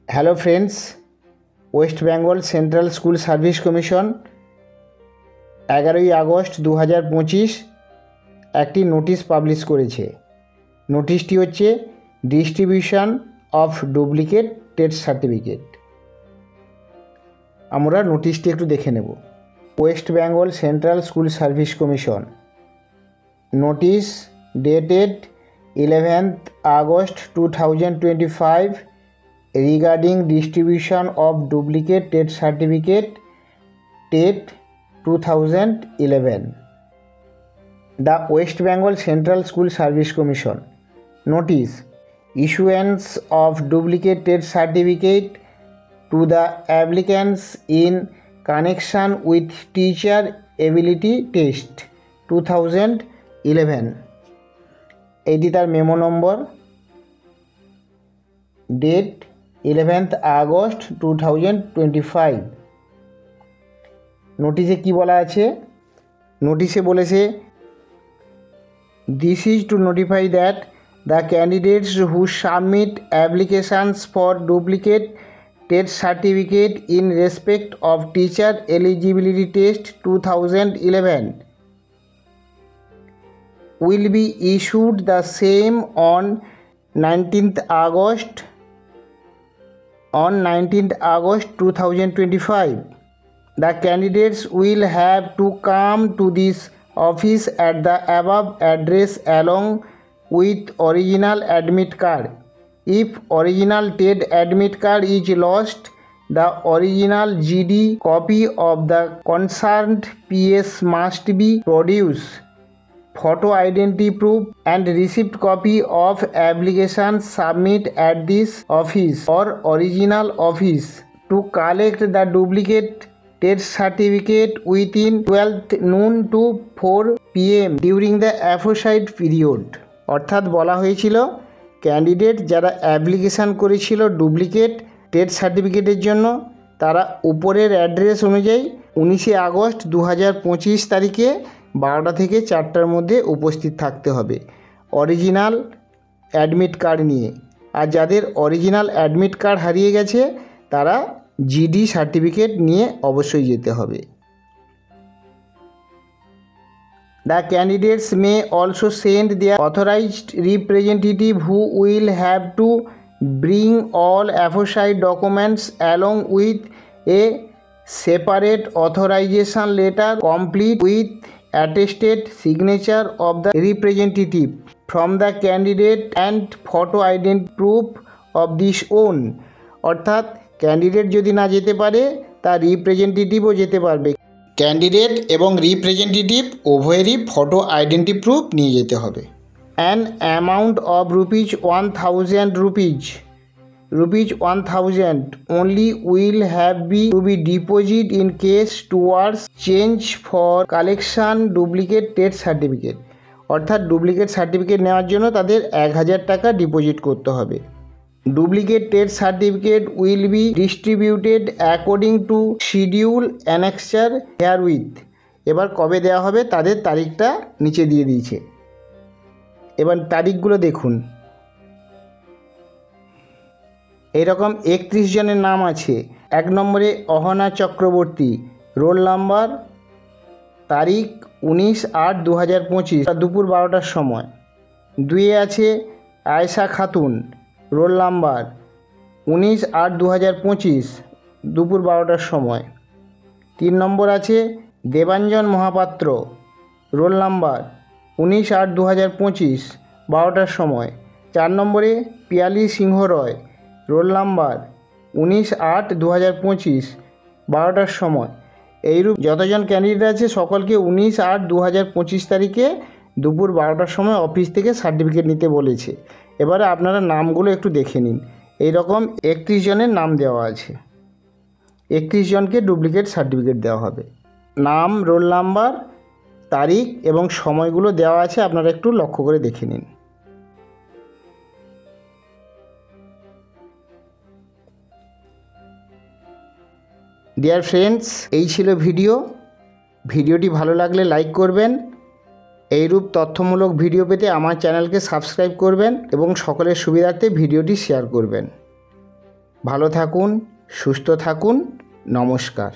Hello friends, West Bengal Central School Service Commission 11ই August 2025 একটি notice publish করেছে। নোটিশটি হচ্ছে distribution of duplicate test certificate. আমরা নোটিশটি একটু দেখে নেব। West Bengal Central School Service Commission notice dated 11th August 2025 regarding distribution of duplicate TET certificate TET 2011. The West Bengal Central School Service Commission notice issuance of duplicate TET certificate to the applicants in connection with teacher ability test 2011. এটি তার memo number, date 11th August 2025। নোটিশে কি বলা আছে? নোটিশে বলেছে this is to notify that the candidates who submit applications for duplicate TET certificate in respect of teacher eligibility test 2011 will be issued the same on 19th August 2025. The candidates will have to come to this office at the above address along with original admit card. If original TET admit card is lost, the original GD copy of the concerned PS must be produced. Photo identity proof and receipt copy of application submit at this office or original office to collect the duplicate TET certificate within 12th noon to 4 PM during the aforesaid period. অর্থাৎ বলা হয়েছিল candidate যারা application করেছিল duplicate TET সার্টিফিকেটের জন্য তারা উপরের address অনুযায়ী 19 আগস্ট 2025 তারিখে 12টা থেকে 4টার মধ্যে উপস্থিত থাকতে হবে অরিজিনাল অ্যাডমিট কার্ড নিয়ে। আর যাদের অরিজিনাল অ্যাডমিট কার্ড হারিয়ে গেছে তারা জিডি সার্টিফিকেট নিয়ে অবশ্যই যেতে হবে। The candidates may also send their authorized representative who will have to bring all aforesaid documents along with a separate authorization letter complete with attested signature of the representative from the candidate and photo identity proof of this own। অর্থাৎ candidate যদি না যেতে পারে তার রিপ্রেজেন্টেটিভও যেতে পারবে। Candidate এবং representative উভয়েরই ফটো আইডেন্টি প্রুফ নিয়ে যেতে হবে। An amount of rupees 1000 only will have to be deposit in case towards change for collection duplicate TET certificate। অর্থাৎ ডুপ্লিকেট সার্টিফিকেট নেওয়ার জন্য তাদের 1000 টাকা ডিপোজিট করতে হবে। Duplicate TET certificate will be distributed according to schedule annexure herewith. এবার কবে দেওয়া হবে তাদের তারিখটা নিচে দিয়ে দিয়েছে। এবার তারিখগুলো দেখুন। এইরকম 31 জনের নাম আছে। 1 নম্বরে অহনা চক্রবর্তী, রোল নাম্বার, তারিখ 19/8/2025 দুপুর 12টার সময়। 2 আছে আয়েশা খাতুন, রোল নাম্বার 19/8/2025 দুপুর 12টার সময়। 3 নম্বর আছে দেবাঞ্জন মহাপাত্র, রোল নাম্বার 19/8/2025 12টার সময়। 4 নম্বরে পিয়ালি সিংহ রয়, রোল নাম্বার 19/8/2025 12টার সময়। এইরূপ যতজন ক্যান্ডিডেট আছে সকলকে 19/8/2025 তারিখে দুপুর 12টার সময় অফিস থেকে সার্টিফিকেট নিতে বলেছে। এবারে আপনারা নামগুলো একটু দেখে নিন। এইরকম 31 জনের নাম দেওয়া আছে। 31 জনকে ডুপ্লিকেট সার্টিফিকেট দেওয়া হবে। নাম, রোল নাম্বার, তারিখ এবং সময়গুলো দেওয়া আছে, আপনারা একটু লক্ষ্য করে দেখে নিন। ডিয়ার ফ্রেন্ডস, এই ছিল ভিডিওটি ভালো লাগলে লাইক করবেন। এইরূপ তথ্যমূলক ভিডিও পেতে আমার চ্যানেলকে সাবস্ক্রাইব করবেন এবং সকলের সুবিধার্থে ভিডিওটি শেয়ার করবেন। ভালো থাকুন, সুস্থ থাকুন। নমস্কার।